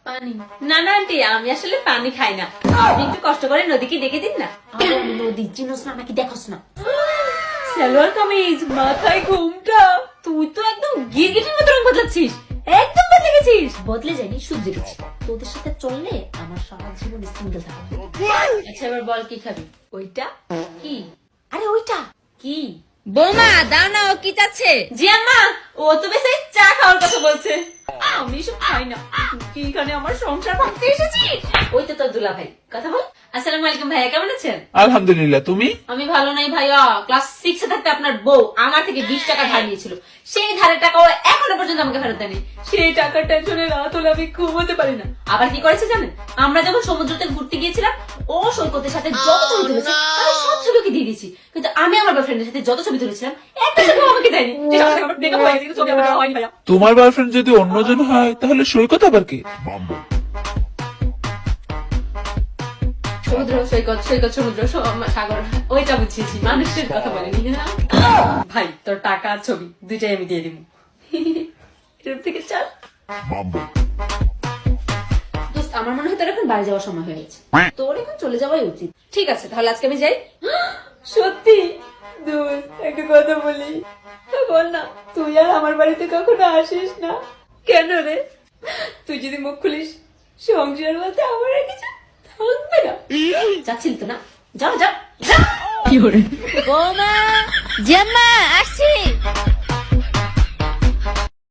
পানি? না না আন্টি, আমি আসলে পানি খাই না। আপনি একটু কষ্ট করে নদীকে ডেকে দিন না। নদী চিনোস না নাকি দেখোস না? সালোয়ার কামিজ, মাথায় ঘুমটা, তুই তো একদম গিরগিটির মতো রং বদলাচ্ছিস, একদম বদলে গেছিস। বদলে যায়নি, শুধরে গেছি। তোদের সাথে চললে আমার সারা জীবন সিঙ্গেল থাকবে। আচ্ছা এবার বল কি খাবি? ওইটা কি? আরে ওইটা কি? বৌমা দাও না, ও কি চাচ্ছে? জি আম্মা, ও তো বেশি চা খাওয়ার কথা বলছে। আমি এসব খাই না। তুই কি এখানে আমার সংসার ভাঙতে এসেছিস? ওই তো তোর দুলা ভাই, কথা বল। আসসালামু আলাইকুম ভাইয়া, কেমন আছেন? আলহামদুলিল্লাহ, তুমি? আমি ভালো নাই ভাইয়া। ক্লাস 6 এ থাকতে আপনার বউ আমার থেকে 20 টাকা ধার নিয়েছিল। সেই ধারের টাকাও এখনো পর্যন্ত আমাকে ফেরত দেয়নি। সেই টাকার টেনশনে রাত হলে আমি ঘুমোতে পারি না। আবার কি করেছে জানেন? আমরা যখন সমুদ্রতে ঘুরতে গিয়েছিলাম, ও সৈকতের সাথে যত ছবি তুলেছে আমি সব ছবি ওকে দিয়ে দিয়েছি, কিন্তু আমি আমার বয়ফ্রেন্ডের সাথে যত ছবি তুলেছিলাম একটা ছবি আমাকে দেয়নি। যেটা আমার ব্রেকআপ হয়ে গেছে, কিন্তু ছবি আমার দেওয়া হয়নি ভাইয়া। তোমার বয়ফ্রেন্ড যদি অন্যজন হয় তাহলে সৈকত আবার কি? সমুদ্র, সৈকত, সৈকত, সমুদ্র, সাগর, ওইটা বুঝিয়েছি, মানুষের কথা বলিনি। ভাই তোর টাকা আর ছবি দুইটাই আমি দিয়ে দিব। এর থেকে চল। দোস্ত, আমার মনে হয় তোর এখন বাড়ি যাওয়ার সময় হয়ে গেছে। তোর এখন চলে যাওয়াই উচিত। ঠিক আছে, তাহলে আজকে আমি যাই। সত্যি দোস্ত, একটা কথা বলি। বল না, তুই আর আমার বাড়িতে কখনো আসিস না কেন রে? তুই যদি মুখ খুলিস, সংসার বলতে আমার আর কিছু থাকবে না। যাচ্ছিল তো না, যাও যাও যাও। বৌমা, জাম্মা আসছি।